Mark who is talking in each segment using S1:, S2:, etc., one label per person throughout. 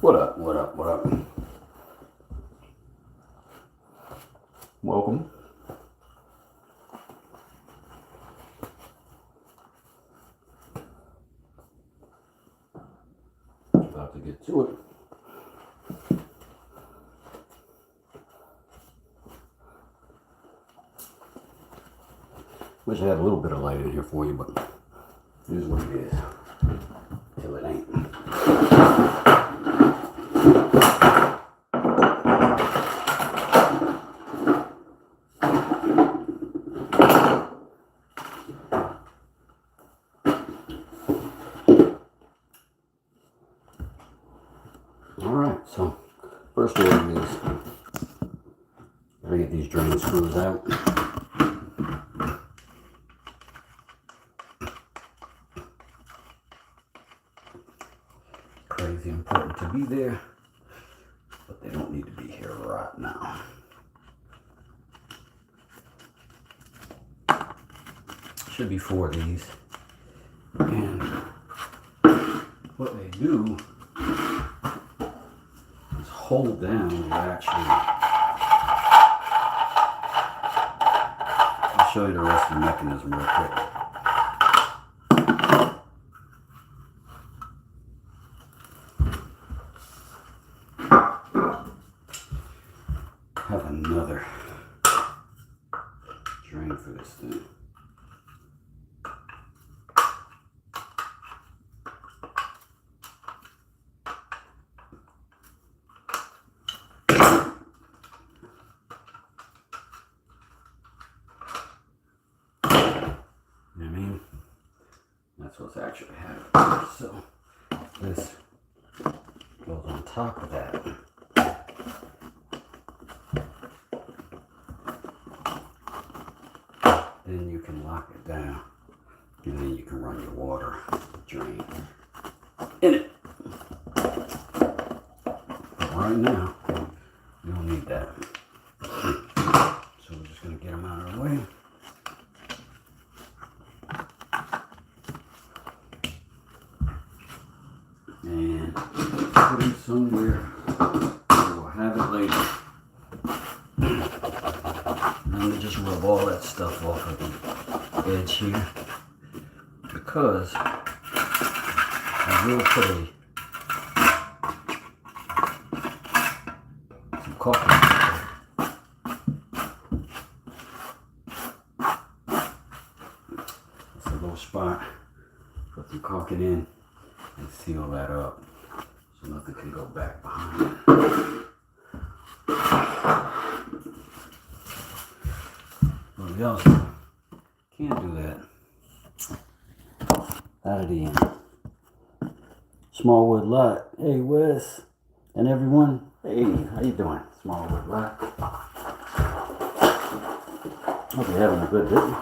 S1: What up, what up, what up? Welcome. About to get to it. Wish I had a little bit of light in here for you, but it is what it is. Till it ain't. Alright, so first order is I get these drain screws out. Crazy important to be there, but they don't need to be here right now. Should be 4 of these. And what they do is hold down the actual. I'll show you the rest of the mechanism real quick. Have another drain for this thing. That's what's actually happening. So this goes on top of that. Then you can lock it down, and then you can run your water drain in it. But right now, you don't need that. So we're just going to get them out of the way. And put it somewhere where we'll have it later. Let me just rub all that stuff off of the edge here, because I will put some caulking in there. That's a little spot. Put some caulking in and seal that up so nothing can go back behind it. What else? Can't do that. Out of the end. Smallwood lot. Hey Wes and everyone. Hey, how you doing? Smallwood lot. Hope you're having a good day.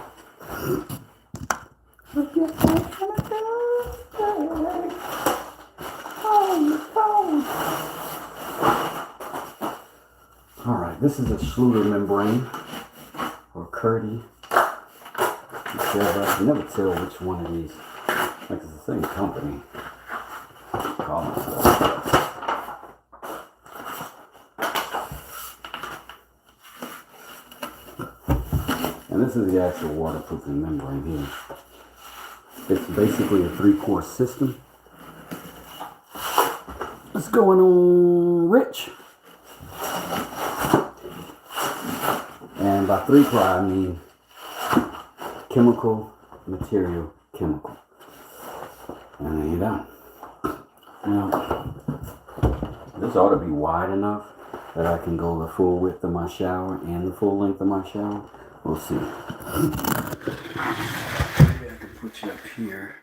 S1: Alright, this is a Schluter membrane, or Curdy. I can never tell which one of these. Like, it's the same company. Call themselves. this is the actual waterproofing membrane here. It's basically a 3-course system. What's going on, Rich? And by 3-ply, I mean chemical, material, chemical. And there you go. Now, this ought to be wide enough that I can go the full width of my shower and the full length of my shower. We'll see. Maybe I can put you up here.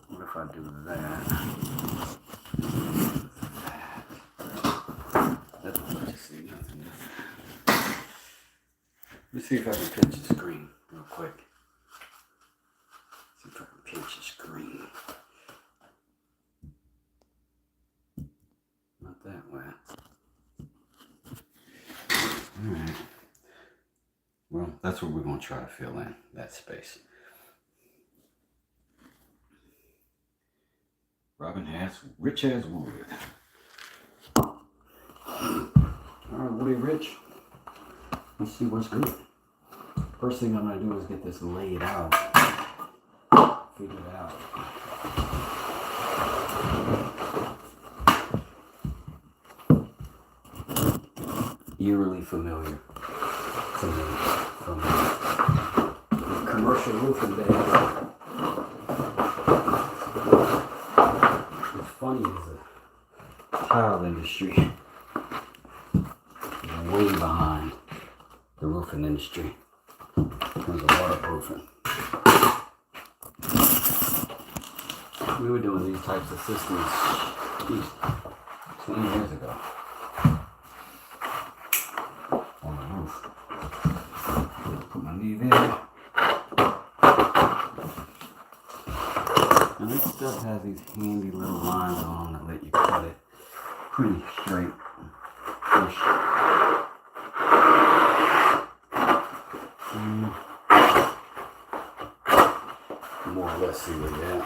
S1: What if I do that? That's what you see, nothing. Let me see if I can pinch the screen real quick. See if I can pinch the screen. Not that way. Alright. Well, that's what we're going to try to fill in, that space. Rich has wood. Alright, Woody Rich. Let's see what's good. First thing I'm going to do is get this laid out. Figure it out. Eerily familiar to me from the commercial roofing days. What's funny is the tile industry is way behind the roofing industry in terms of waterproofing. We were doing these types of systems 20 years ago. Put my knee there. And this stuff has these handy little lines on that let you cut it pretty straight. More or less see where you're at.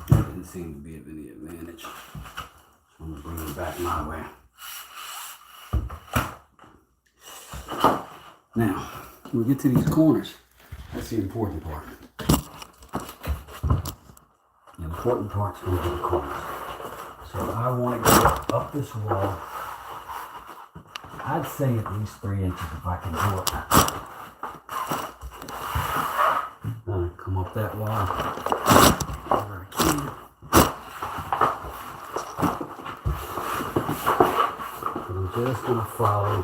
S1: That didn't seem to be of any advantage. I'm going to bring it back my way. Now, when we get to these corners, that's the important part. The important part's going to be the corners. So I want to get up this wall. I'd say at least 3 inches if I can do it. Come up that wall. Wherever I can. I'm just going to follow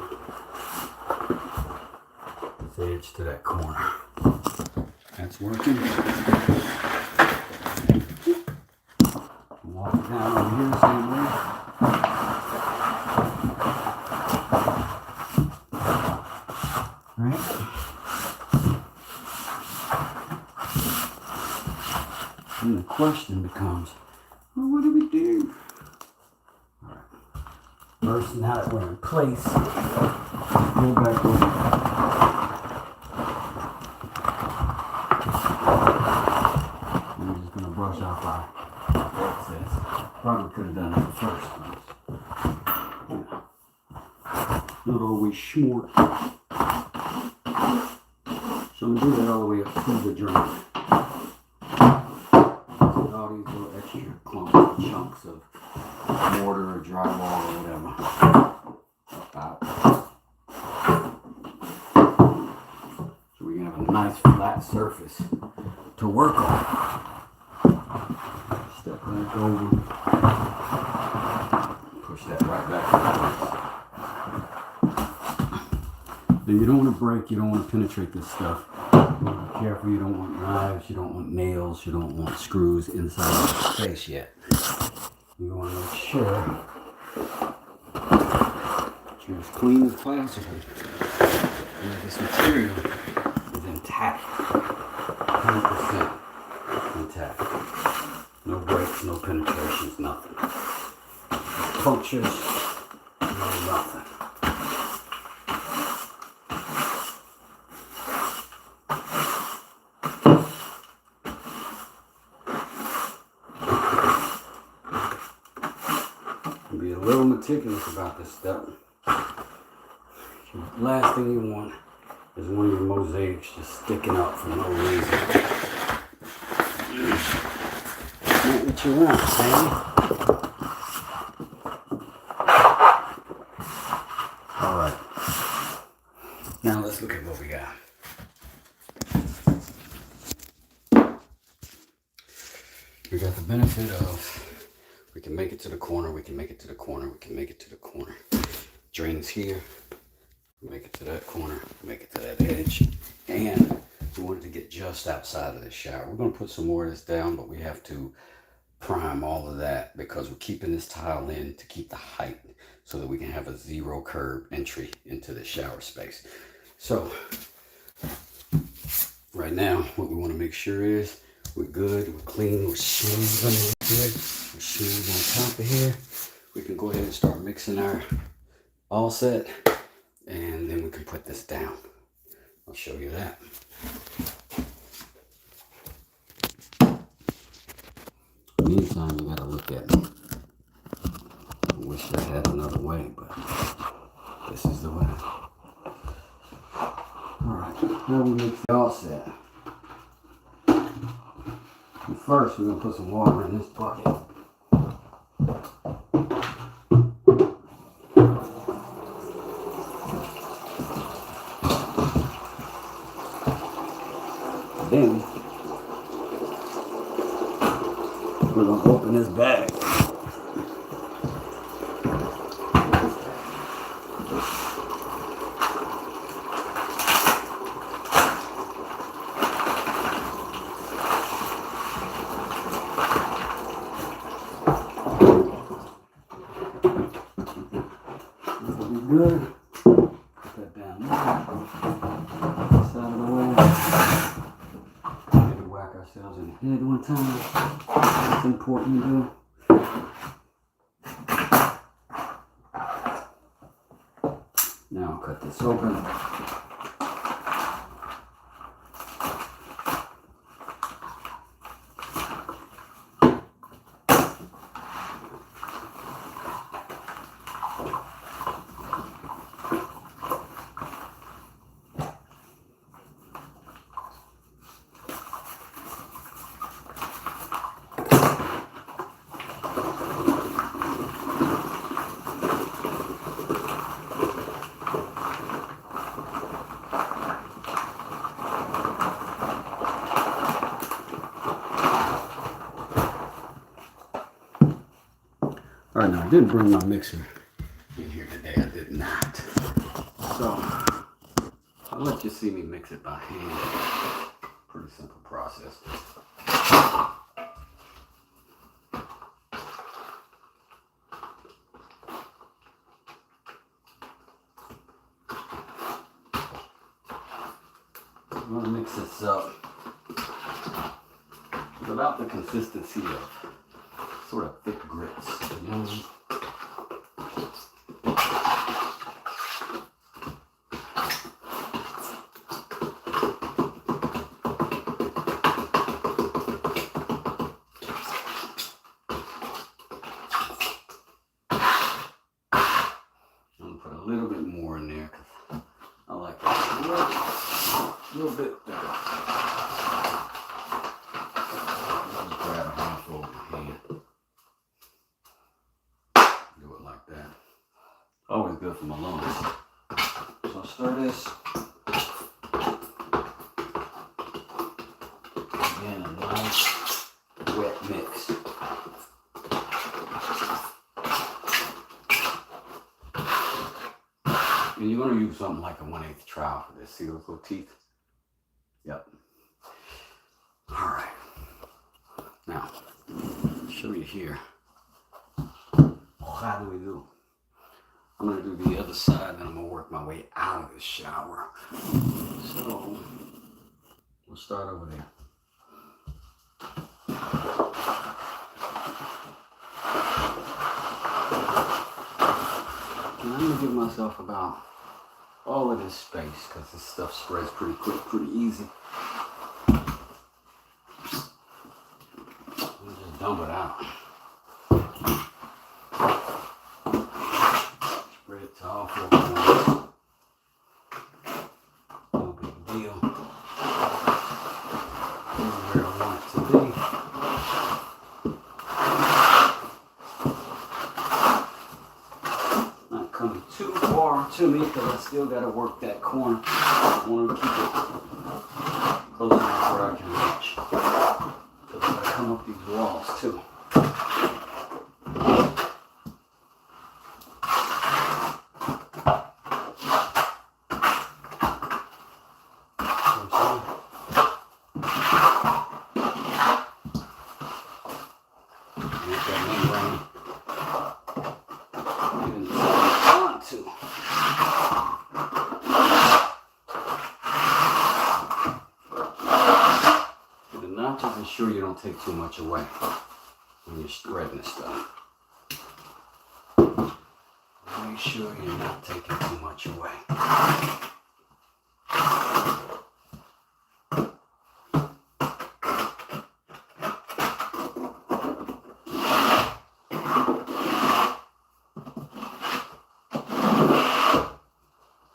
S1: this edge to that corner. That's working. Walk it down over here the same way. Right? And the question becomes, well, what do we do? All right. First, now that we're in place, go back over. I'm just going to brush off our excess. Probably could have done it first. Not always smart. So I'm going to do that all the way up through the joint. All these little extra clumps or chunks of mortar or drywall or whatever. About. So we can have a nice flat surface to work on. Step back over. Push that right back into place. Then you don't want to break, you don't want to penetrate this stuff. You want to be careful, you don't want knives, you don't want nails, you don't want screws inside the space yet. You want to make sure that you're as clean as possible. And this material is intact. 100% intact. No breaks, no penetrations, nothing. No punctures, no nothing. Be a a little meticulous about this stuff. The last thing you want is one of your mosaics just sticking up for no reason. Not what you want, Sammy. Alright. Now let's look at what we got. We got the benefit of we can make it to the corner, we can make it to the corner, we can make it to the corner. Drains here, make it to that corner, make it to that edge. And we wanted to get just outside of the shower. We're going to put some more of this down, but we have to prime all of that because we're keeping this tile in to keep the height so that we can have a zero curb entry into the shower space. So right now, what we want to make sure is we're good, we're clean, we're smooth underneath here, we're smooth on top of here. We can go ahead and start mixing our all set, and then we can put this down. I'll show you that. Meantime, you gotta look at me. I wish I had another way, but this is the way. Alright, now we mix the all set. First, we're going to put some water in this bucket. Then, we're going to open this bag. Good. Put that down there. This out of the way. Maybe whack ourselves in the head one time. That's important to do. Now I'll cut this open. All right, now I didn't bring my mixer in here today. I did not. So I'll let you see me mix it by hand. Pretty simple process. I'm gonna mix this up with about the consistency of sort of thick grits, you know? I'm gonna put a little bit more in there because I like it a little bit thicker. Just grab a handful of my hand. Always good for my lungs. So I'll stir this. Again, a nice wet mix. And you're going to use something like a 1/8 trowel for this. See those little teeth? Yep. All right. Now, I'll show you here. How do we do? I'm going to do the other side, and I'm going to work my way out of the shower. So, we'll start over there. And I'm going to give myself about all of this space, because this stuff spreads pretty quick, pretty easy. I'll just dump it out. where I want it to be. Not coming too far to me because I still got to work that corner. I want to keep it close enough where I can reach. Because I got to come up these walls too. Sure you don't take too much away when you're threading this stuff. Make sure you're not taking too much away.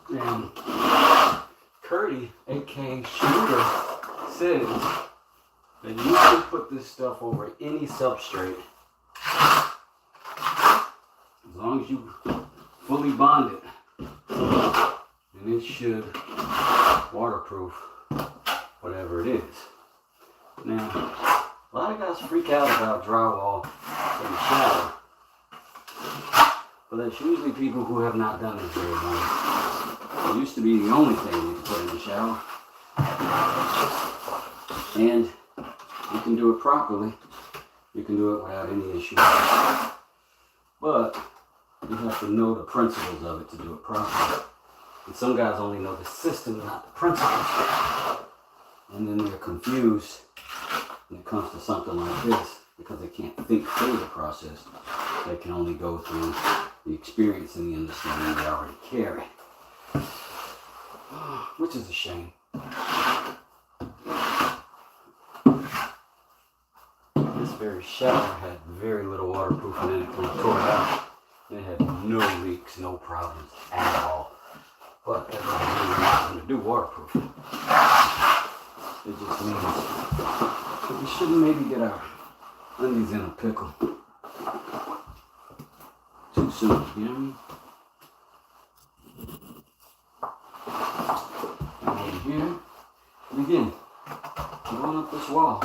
S1: And Curdy, aka Shooter, says that you can put this stuff over any substrate as long as you fully bond it, and it should waterproof whatever it is. Now, a lot of guys freak out about drywall in the shower, but that's usually people who have not done this very long. It used to be the only thing you could put in the shower, and you can do it properly. You can do it without any issue. But you have to know the principles of it to do it properly. And some guys only know the system, not the principles. And then they're confused when it comes to something like this because they can't think through the process. They can only go through the experience and the understanding they already carry. Which is a shame. This very shower had very little waterproofing in it when I tore it out. And it had no leaks, no problems at all. But that doesn't mean we're not going to do waterproofing. It just means that we shouldn't maybe get our undies in a pickle too soon, you know what I mean? And over here, and again, going up this wall.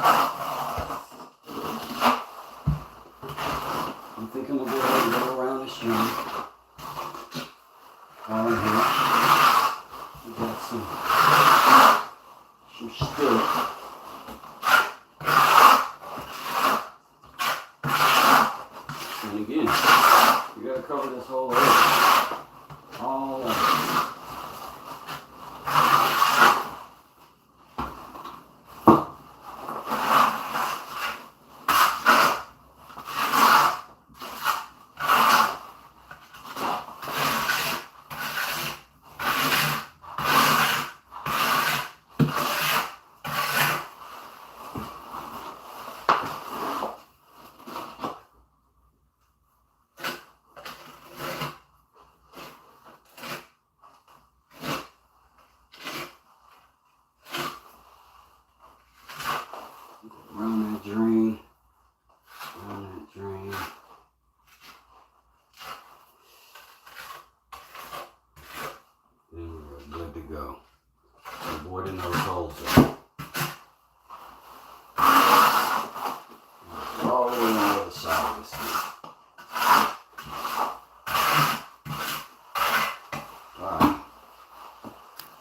S1: I'm thinking we'll go ahead and go around this joint. Right here. We got some stilts. And again, you gotta cover this whole area. All of it. Around that drain. Then we're good to go. Avoiding those holes there. All the way on the other side of this thing. Alright.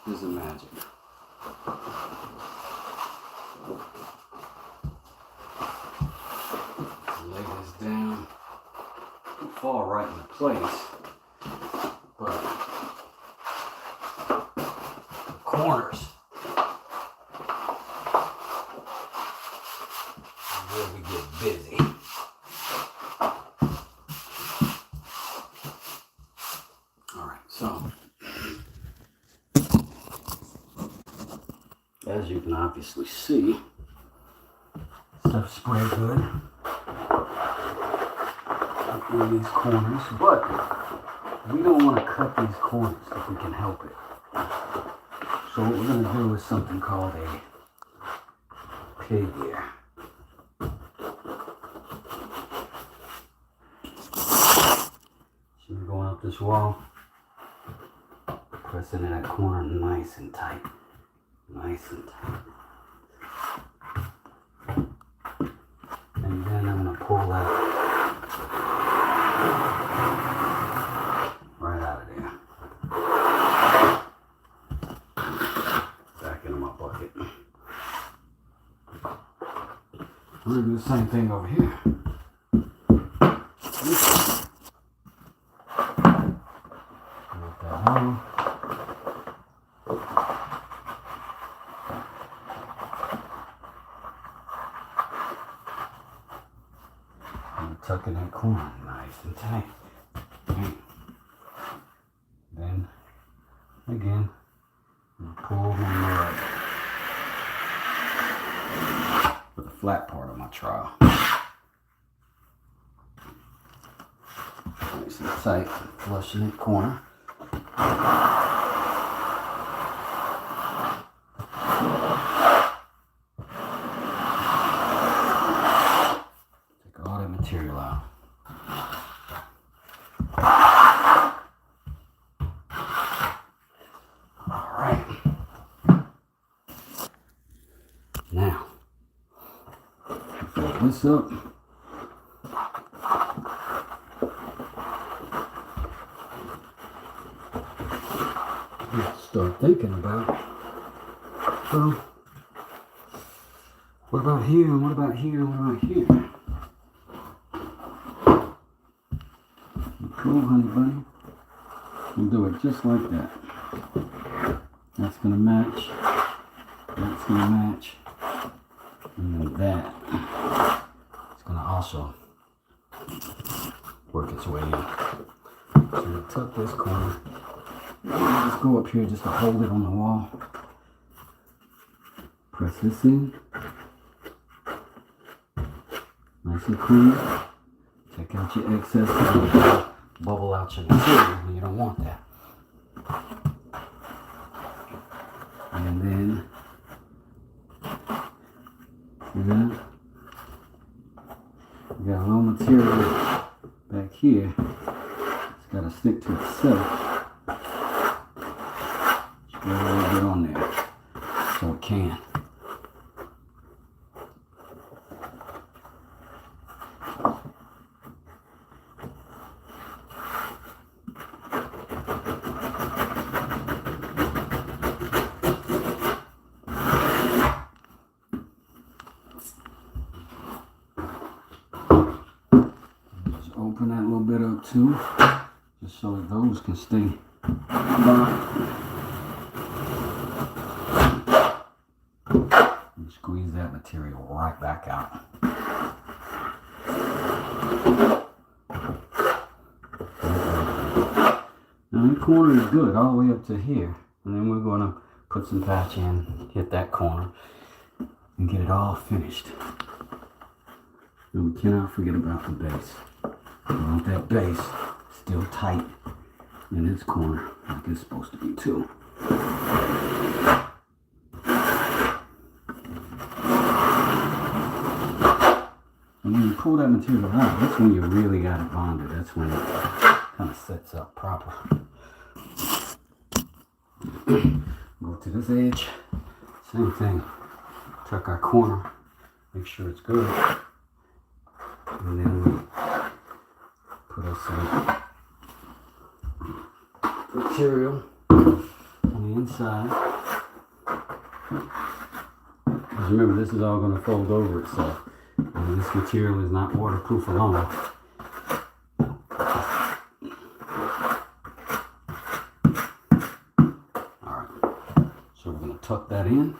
S1: Here's the magic. Lay this down. It'll fall right into place. But the corners is where we get busy. Alright, so as you can obviously see, stuff sprayed good up in these corners, but we don't want to cut these corners if we can help it. So what we're going to do is something called a okay here. So we're going up this wall, pressing in that corner nice and tight. Nice and tight. And then I'm going to pull that right out of there. Back into my bucket. I'm going to do the same thing over here. Let that out. Tuck in that corner nice and tight. Okay. Then again, pull my mud for the flat part of my trowel. Nice and tight, flushing that corner. Material out. All right. Now, fill this up. Start thinking about, well, what about here? And what about here? And what about here? Cool, honey bunny. We'll do it just like that. That's gonna match. That's gonna match. And then that. It's gonna also work its way in. So I'm gonna tuck this corner. Let's go up here just to hold it on the wall. Press this in. Nice and clean. Take out your excess. Bubble out your material, and you don't want that. And then, see that? You got a little material back here. It's got to stick to itself. Just get a little bit on there so it can. Open that little bit up too, just so that those can stay locked. And squeeze that material right back out. Now that corner is good all the way up to here, and then we're going to put some patch in, hit that corner, and get it all finished. And we cannot forget about the base. We want that base still tight in its corner like it's supposed to be too. And when you pull that material out, that's when you really got it bonded. That's when it kind of sets up proper. Go to this edge, same thing. Tuck our corner, make sure it's good. And then we put us some material on the inside. Because remember, this is all going to fold over itself. And this material is not waterproof alone. Alright, so we're going to tuck that in.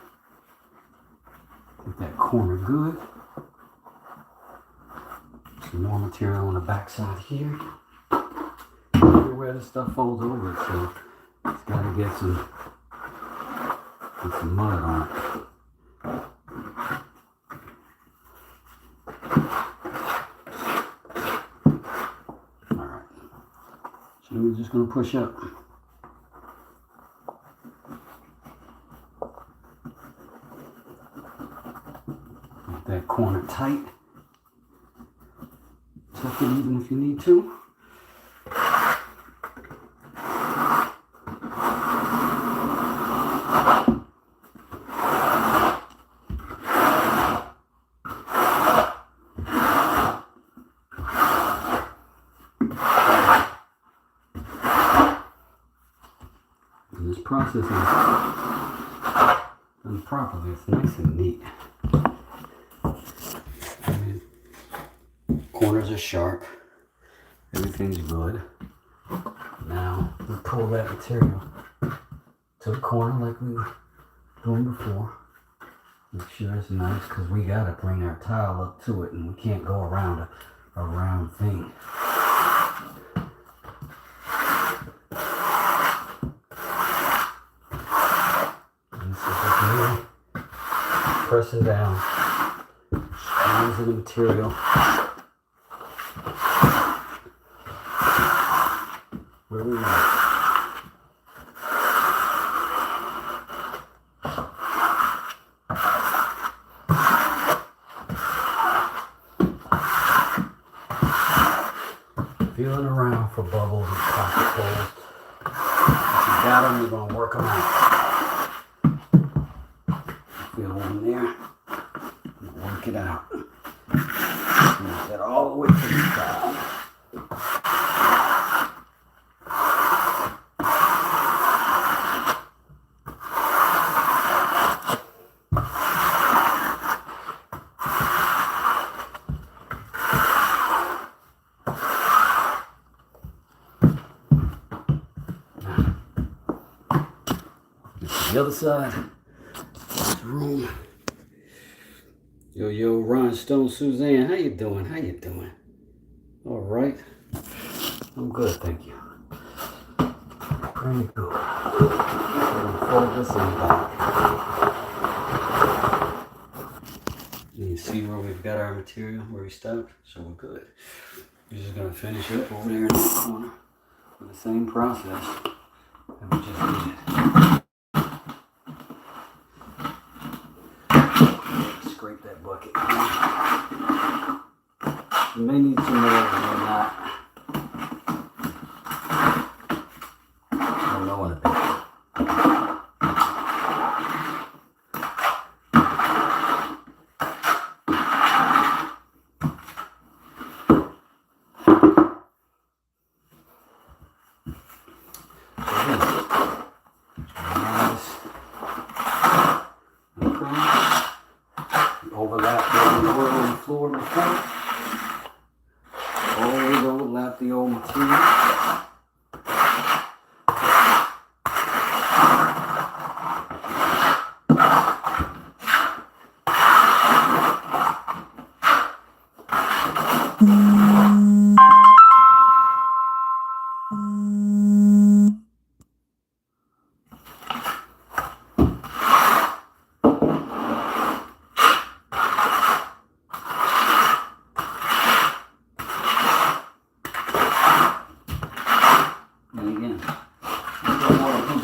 S1: Get that corner good. Some more material on the back side here. Everywhere this stuff folds over, so it's got to get some mud on it. Alright, so we're just going to push up. that corner tight. Tuck it even if you need to. And this process is done properly. It's nice and neat. Corners are sharp. Everything's good. Now we pull that material to the corner like we were doing before. Make sure it's nice because we gotta bring our tile up to it and we can't go around a round thing. And so just really pressing down, squeezing the material. Where we want. Feeling around for bubbles and pocket holes. If you got them, you're going to work them out. Feel one there. Work it out. Make that all the way to the side. The other side, there's room. Yo, Rhinestone Suzanne, how you doing? How you doing? All right, I'm good, thank you. Pretty good. I'm gonna fold this in back. You see where we've got our material, where we stopped, so we're good. We're just gonna finish up over there in the corner with the same process that we just did. Scrape that bucket. You may need some more, you may not. I'll know in a bit. Overlap the oil on the floor before. Always overlap the old material.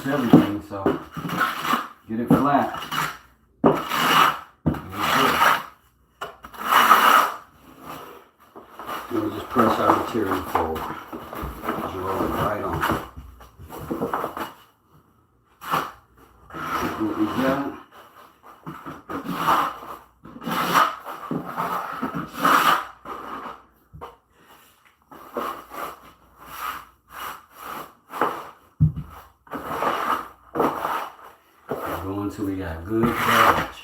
S1: Everything, so get it flat. We'll just press our material forward. Just roll it right on. See what we got. Until we got good coverage.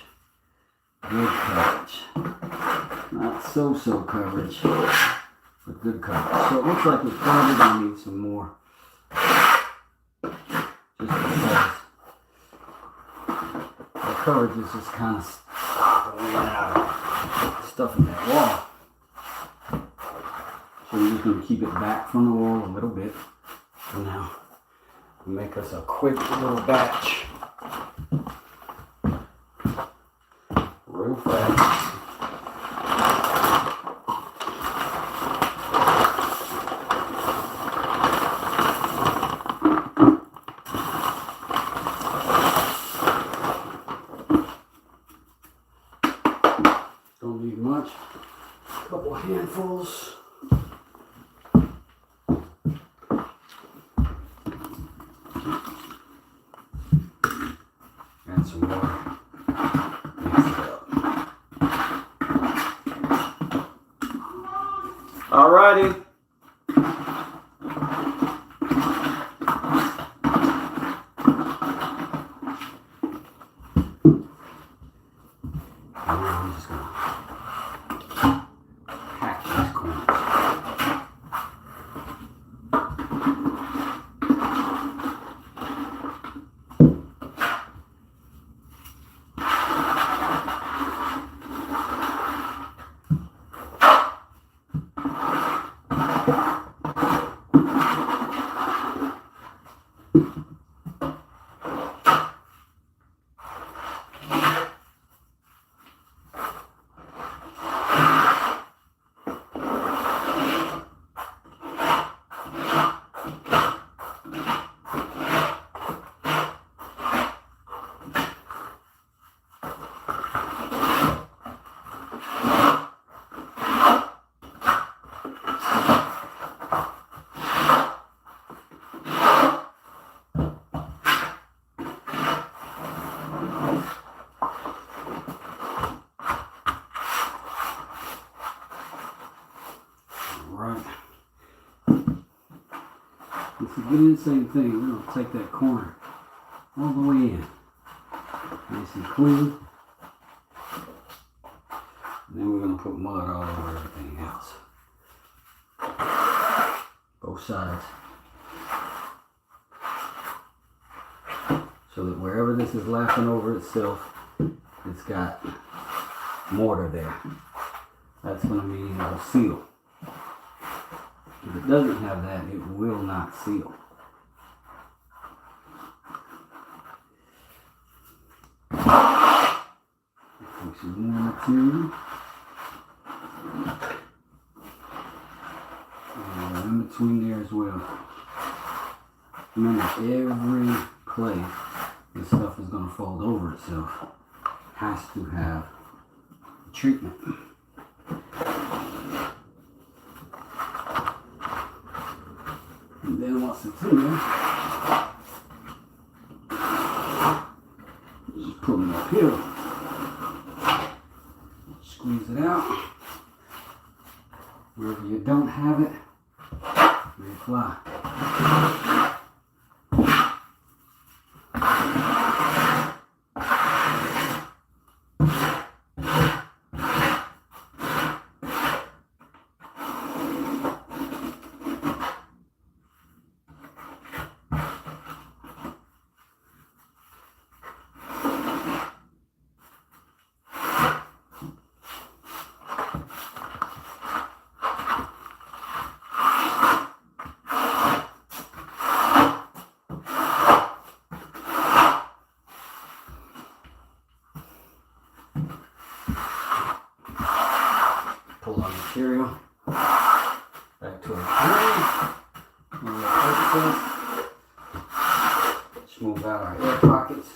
S1: Good coverage. Not so coverage, but good coverage. So it looks like we're probably going to need some more. Just because the coverage is just kind of stopping out of stuff in that wall. So we're just going to keep it back from the wall a little bit. For now, make us a quick little batch. Real fast. Don't need much. A couple handfuls. And some water. Mix it up. Alrighty. I'm just gonna pack these corners. Right. If we get in the same thing, we're going to take that corner all the way in. Nice and clean. And then we're going to put mud all over everything else. Both sides. So that wherever this is lapping over itself, it's got mortar there. That's going to mean it'll seal. If it doesn't have that, it will not seal. Take some more material. And in between there as well. Remember, every place this stuff is going to fold over itself has to have treatment. And then once it's in there, just pull it uphill, squeeze it out. Wherever you don't have it, reapply. Pull our material back to our frame. Smooth out our air pockets.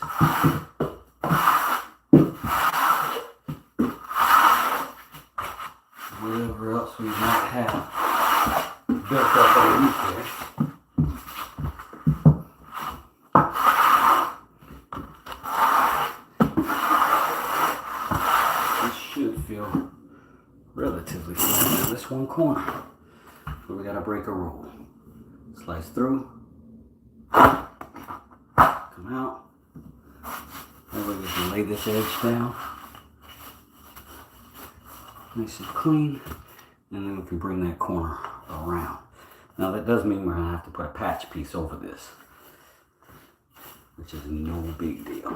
S1: Whatever else we might have built up underneath there. This should feel relatively flat in this one corner. So we gotta break a rule. Slice through, come out. That way we can lay this edge down. Nice and clean. And then we can bring that corner around. Now that does mean we're gonna have to put a patch piece over this, which is no big deal.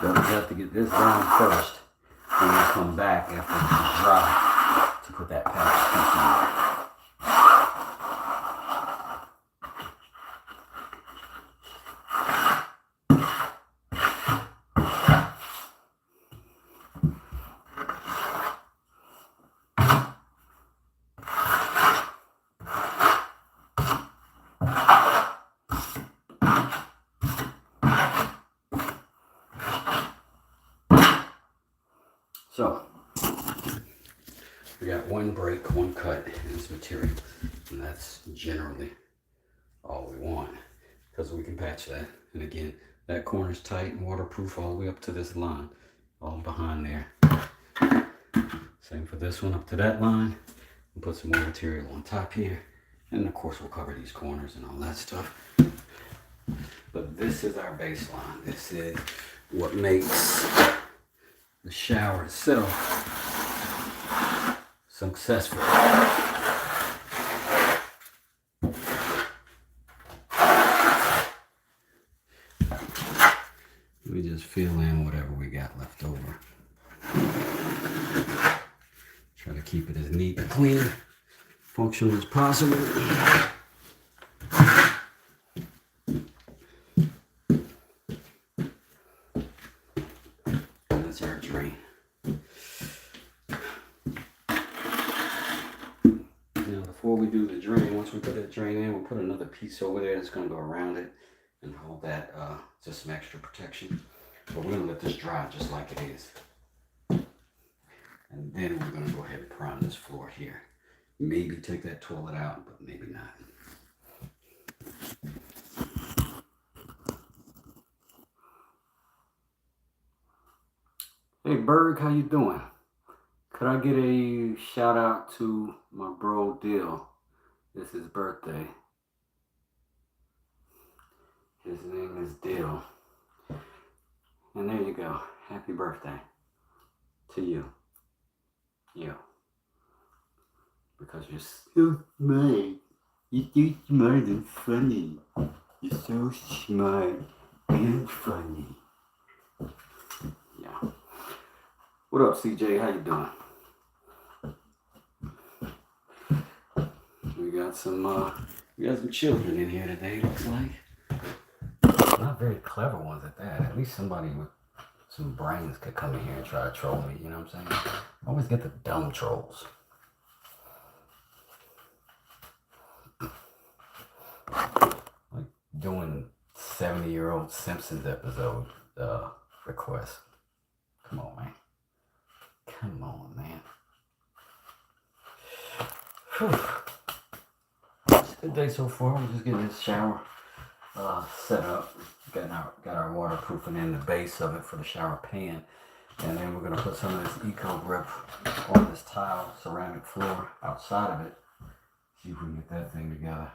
S1: But we have to get this down first, and then come back after it's dry to put that patch piece in there. So, we got one break, one cut in this material, and that's generally all we want, because we can patch that. And again, that corner's tight and waterproof all the way up to this line, all behind there. Same for this one up to that line. We'll put some more material on top here, and of course we'll cover these corners and all that stuff. But this is our baseline. This is what makes the shower itself successful. We just fill in whatever we got left over. Try to keep it as neat and clean, functional as possible. And that's our drain. Now before we do the drain, once we put that drain in, we'll put another piece over there that's going to go around it and hold that just some extra protection. But we're going to let this dry just like it is. And then we're going to go ahead and prime this floor here. Maybe take that toilet out, but maybe not. Hey Berg, how you doing? Could I get a shout out to my bro Dill? It's his birthday. His name is Dill. And there you go. Happy birthday to you. You. Because you're so smart. You're too smart and funny. You're so smart and funny. Yeah. What up, CJ? How you doing? We got some children in here today, looks like. Not very clever ones at that. At least somebody with some brains could come in here and try to troll me, you know what I'm saying? I always get the dumb trolls. Like doing 70-year-old Simpsons episode requests. Come on, man. Come on, man. Whew. It's a good day so far. We're just getting this shower set up. Got our waterproofing in the base of it for the shower pan. And then we're going to put some of this Eco Grip on this tile ceramic floor outside of it. See if we can get that thing together.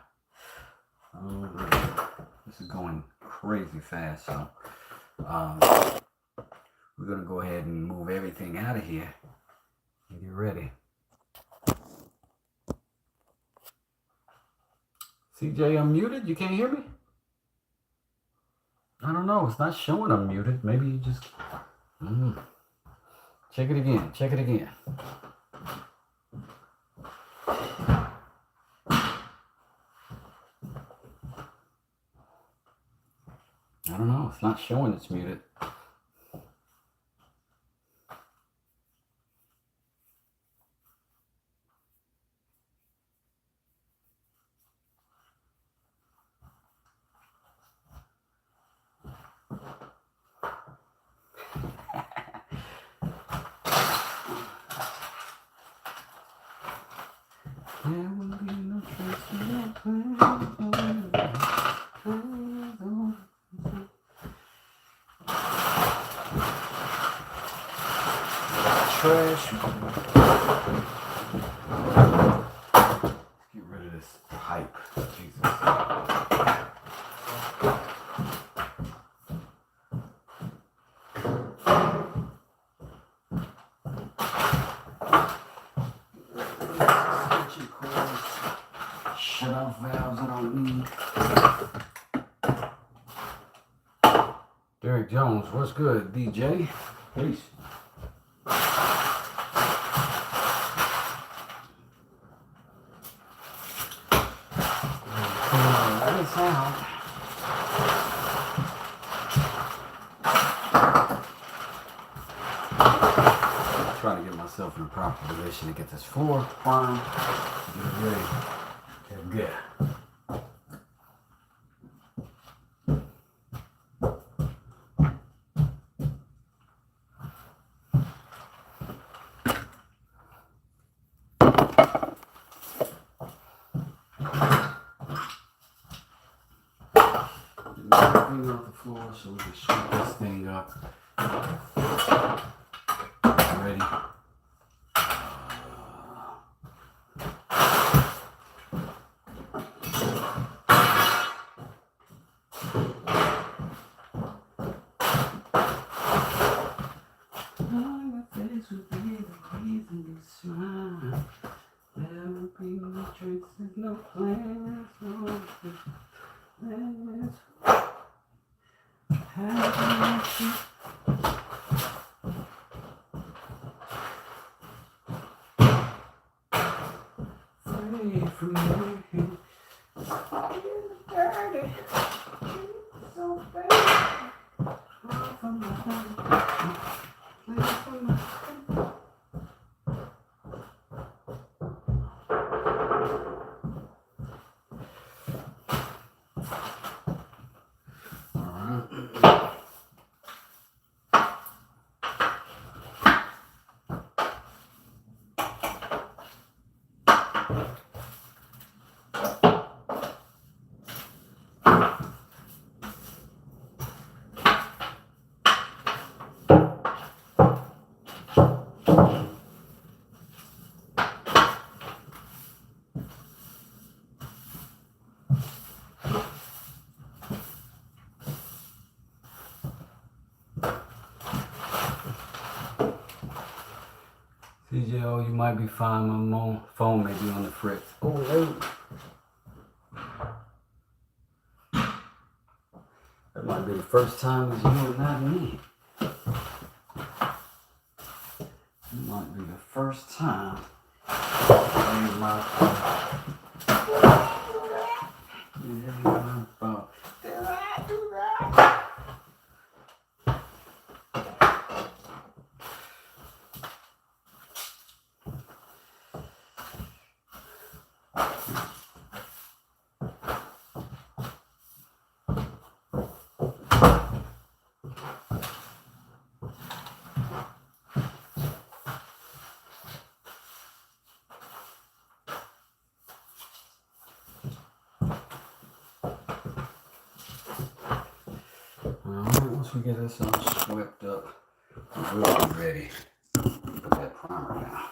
S1: This is going crazy fast, so we're going to go ahead and move everything out of here and get ready. CJ, I'm muted? You can't hear me? I don't know. It's not showing I'm muted. Maybe you just... Check it again. Check it again. I don't know. It's not showing it's muted. Trash. Get rid of this pipe. Jesus. Shut off valves I don't need. Derek Jones, what's good, DJ? Peace. Trying to get myself in a proper position to get this floor primed. Get ready. Get good. everything off the floor so we can sweep this thing up. Ready? There will be no traces, no plans, no plans. Free from me, dirty, so bad. From my home, from my CJO, you might be fine. My phone may be on the fritz. Oh no. That might be the first time it's you and not me. It might be the first time. There's my phone. There's my phone. Did I do that? Once we get this all swept up, we'll be ready to put that primer down.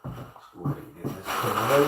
S1: Let's go ahead and get this put away.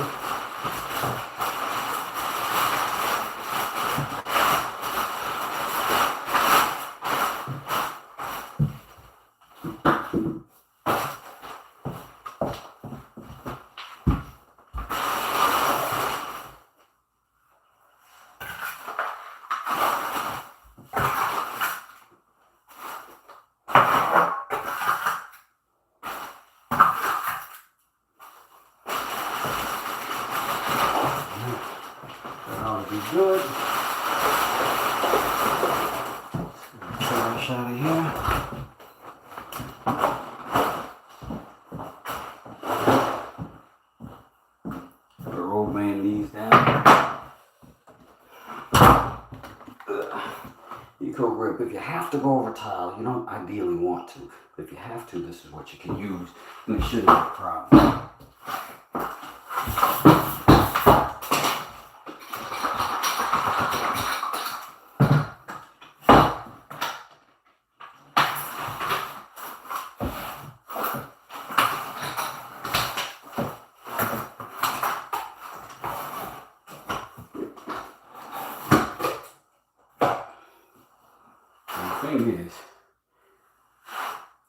S1: Be good. Trash out of here. Put the roll man knees down. Eco grip. If you have to go over tile, you don't ideally want to. But if you have to, this is what you can use, and it shouldn't be a problem. The thing is,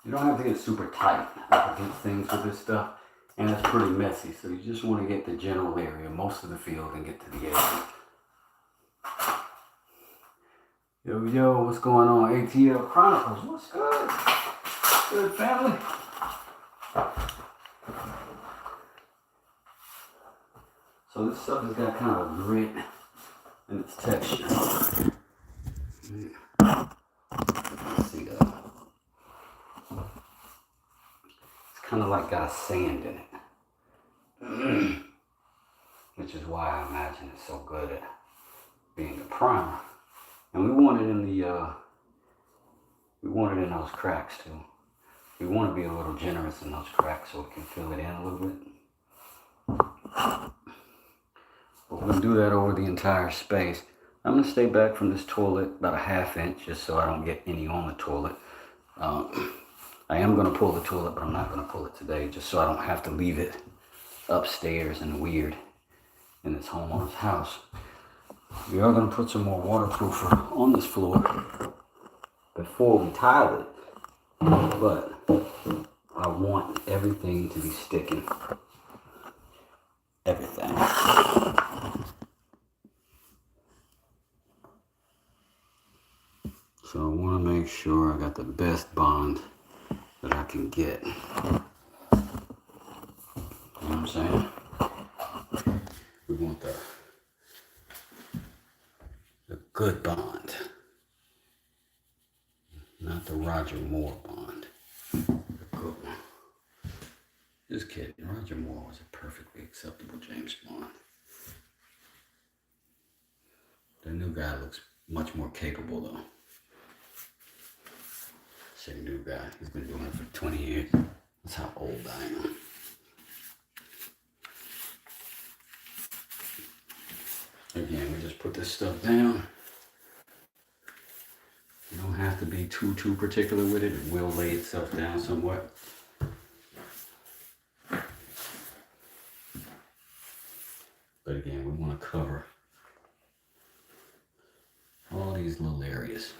S1: you don't have to get super tight against things with this stuff, and it's pretty messy, so you just want to get the general area, most of the field, and get to the edge. Yo, what's going on? ATL Chronicles, what's good? Good family? So this stuff has got kind of a grit in its texture. Let's see that. It's kind of like got a sand in it. Which is why I imagine it's so good at being a primer. And we want it in the want it in those cracks too. We want to be a little generous in those cracks so we can fill it in a little bit. But we're going to do that over the entire space. I'm going to stay back from this toilet about a ½ inch just so I don't get any on the toilet. I am going to pull the toilet, but I'm not going to pull it today just so I don't have to leave it upstairs and weird in this homeowner's house. We are going to put some more waterproofer on this floor before we tile it, but I want everything to be sticking. Everything. So I want to make sure I got the best bond that I can get. You know what I'm saying? We want the good bond, not the Roger Moore bond. The good one. Just kidding. Roger Moore was a perfectly acceptable James Bond. The new guy looks much more capable though. Say new guy. He's been doing it for 20 years. That's how old I am. Again, we just put this stuff down. You don't have to be too particular with it. It will lay itself down somewhat. But again, we want to cover all these little areas.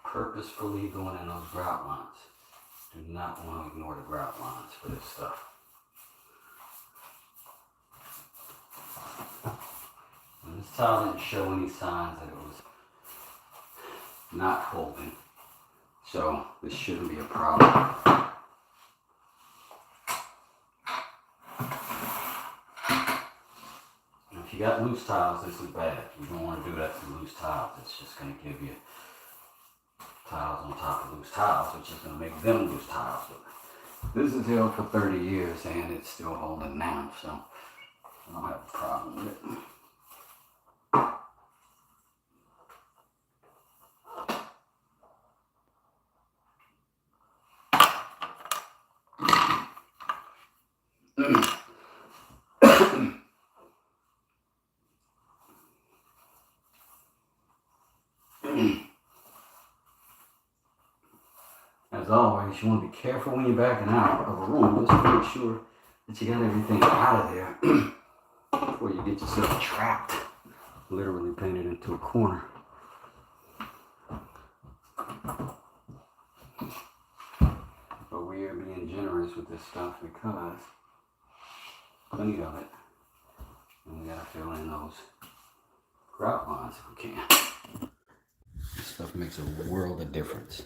S1: Purposefully going in those grout lines. Do not want to ignore the grout lines for this stuff. And this tile didn't show any signs that it was not holding, so this shouldn't be a problem. And if you got loose tiles, this is bad. You don't want to do that to loose tiles. It's just going to give you tiles on top of loose tiles, which is going to make them loose tiles. But this is held for 30 years and it's still holding now, so I don't have a problem with it. As always, you want to be careful when you're backing out of a room, just to make sure that you got everything out of there before you get yourself trapped, literally painted into a corner. But we are being generous with this stuff because plenty of it, and we gotta fill in those grout lines if we can. This stuff makes a world of difference.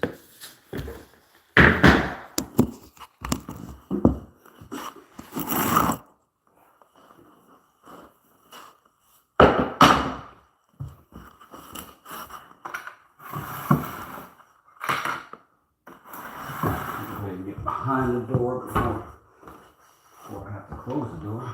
S1: Get behind the door before I have to close the door.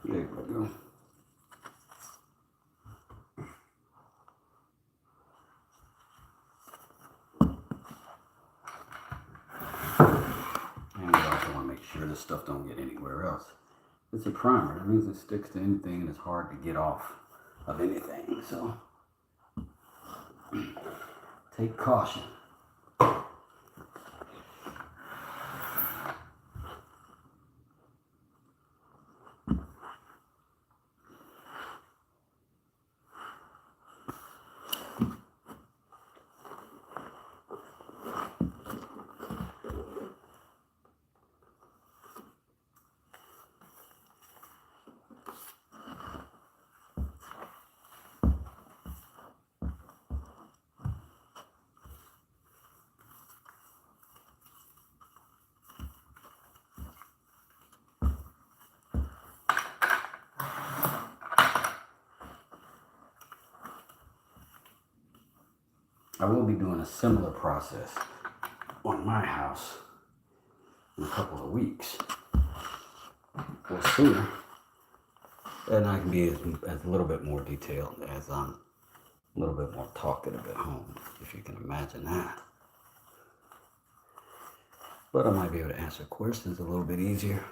S1: There we go. And we also want to make sure this stuff don't get anywhere else. It's a primer. That means it sticks to anything and it's hard to get off of anything. So take caution. I will be doing a similar process on my house in a couple of weeks or sooner. And I can be as a little bit more detailed as I'm a little bit more talkative at home, if you can imagine that. But I might be able to answer questions a little bit easier.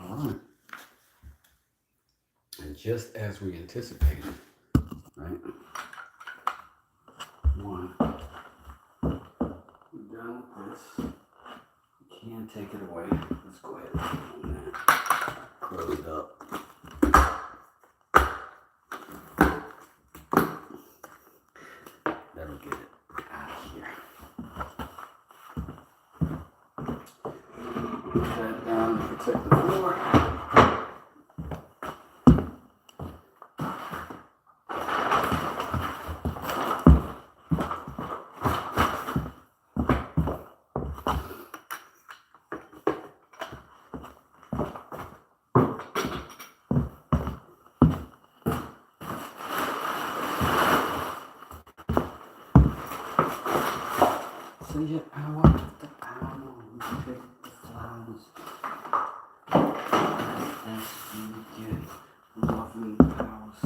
S1: All right. And just as we anticipated, right? One, we're done with this. You can take it away. Let's go ahead and open that. Close it up. That'll get it out of here. Put that down to protect the floor. So yeah, I want the panel to take the flowers. That's when we get lovely house.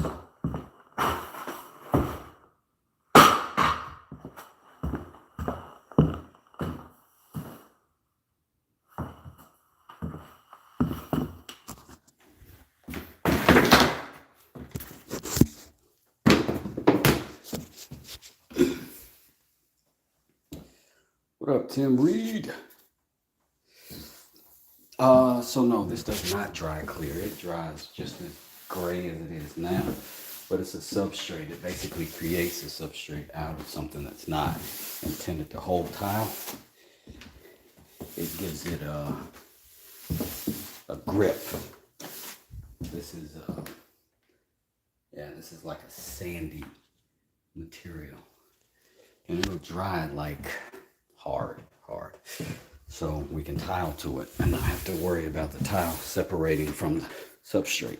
S1: What up, Tim Reed? So no, this does not dry clear. It dries just as gray as it is now, but it's a substrate. It basically creates a substrate out of something that's not intended to hold tile. It gives it a grip. This is this is like a sandy material, and it'll dry like hard. So we can tile to it and not have to worry about the tile separating from the substrate.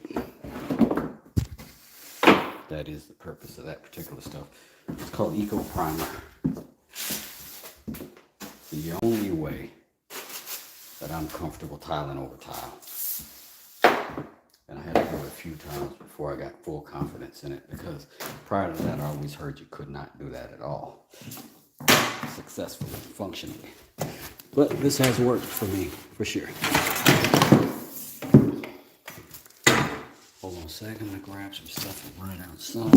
S1: That is the purpose of that particular stuff. It's called Eco Primer. The only way that I'm comfortable tiling over tile. And I had to do it a few times before I got full confidence in it, because prior to that I always heard you could not do that at all successfully, functionally. But this has worked for me, for sure. Hold on a second, I'm gonna grab some stuff and run it outside.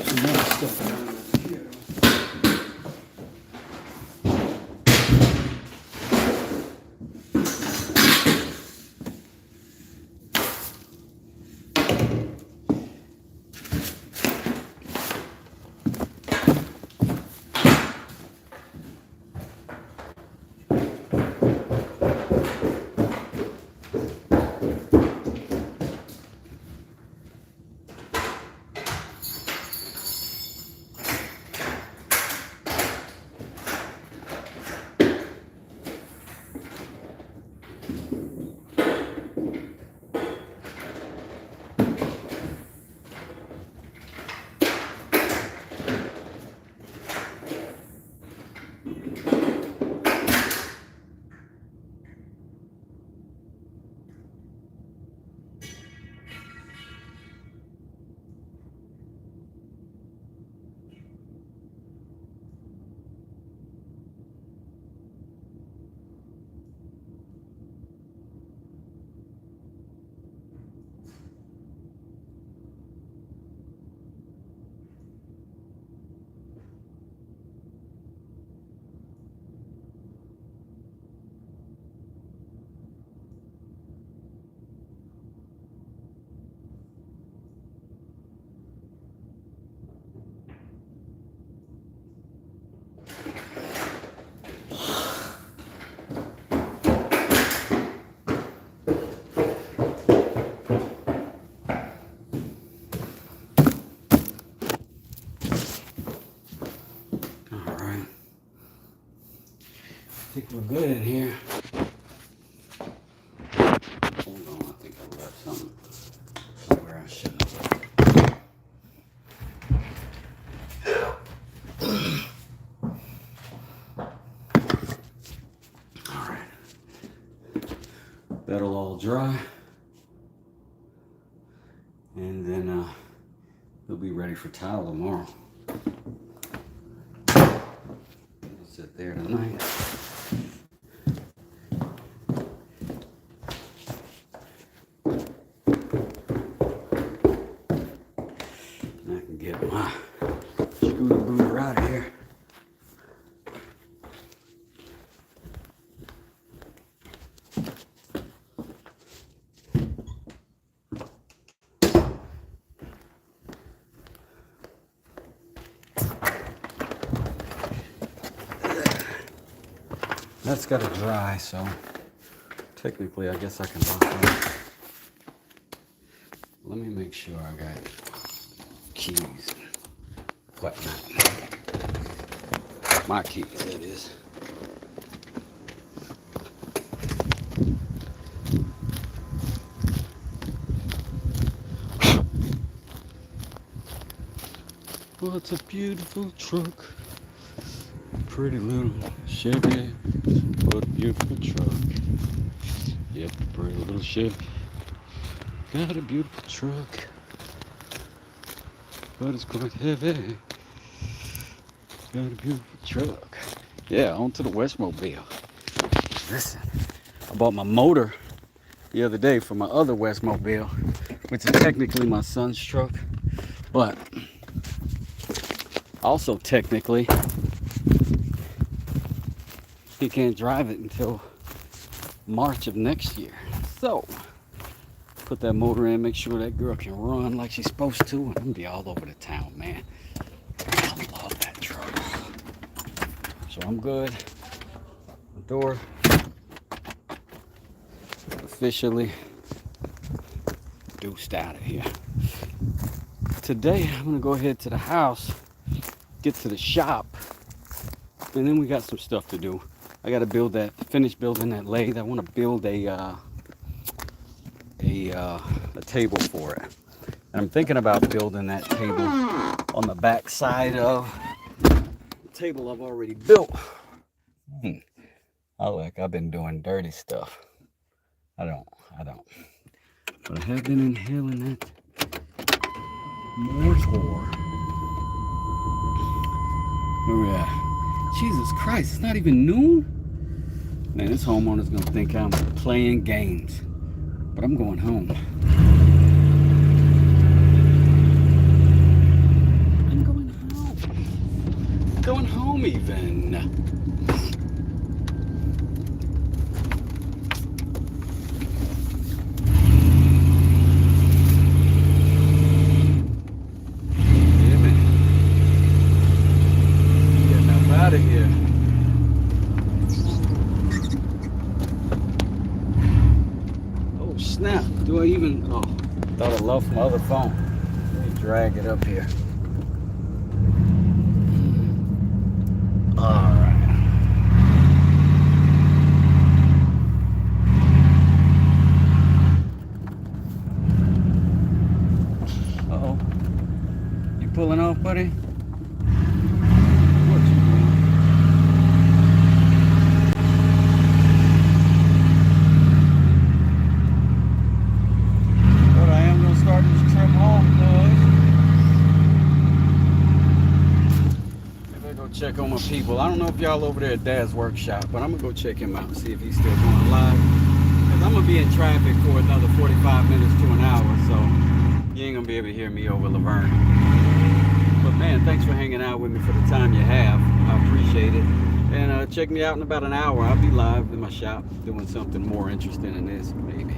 S1: Some more stuff down over here. good in here. Hold on, I think I left something somewhere I shouldn't have. All right. That'll all dry. And then it'll be ready for tile tomorrow. It'll sit there tonight. And I can get my scooter booter out of here. That's got to dry, so technically I guess I can lock it. Let me make sure I got keys and whatnot. My keys, that is. Well, it's a beautiful truck. Pretty little Chevy, what a beautiful truck. Yep, pretty little Chevy. Got a beautiful truck, but it's quite heavy. Got a beautiful truck. Yeah, on to the Westmobile. Listen, I bought my motor the other day for my other Westmobile, which is technically my son's truck, but also technically he can't drive it until March of next year. So, put that motor in, make sure that girl can run like she's supposed to, and I'm gonna be all over the town, man. I love that truck. So I'm good. The door officially deuced out of here. Today, I'm gonna go ahead to the house, get to the shop, and then we got some stuff to do. I got to finish building that lathe. I want to build a table for it. And I'm thinking about building that table on the back side of the table I've already built. I've been doing dirty stuff. I don't. But I have been inhaling that mortar. Oh yeah. Jesus Christ, it's not even noon? Man, this homeowner's gonna think I'm playing games. But I'm going home. I'm going home. Going home even. Out of here. Oh snap, do I even, thought I left my other phone. Let me drag it up here. Alright. Uh-oh. You pulling off, buddy? Check on my people. I don't know if y'all over there at Dad's workshop, but I'm gonna go check him out and see if he's still going live. Cause I'm gonna be in traffic for another 45 minutes to an hour, so you ain't gonna be able to hear me over Laverne. But man, thanks for hanging out with me for the time you have. I appreciate it. And check me out in about an hour. I'll be live in my shop doing something more interesting than this, maybe.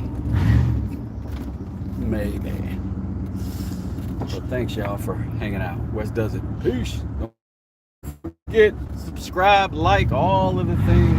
S1: But thanks y'all for hanging out. West does it. Peace. Don't forget, subscribe, like, all of the things.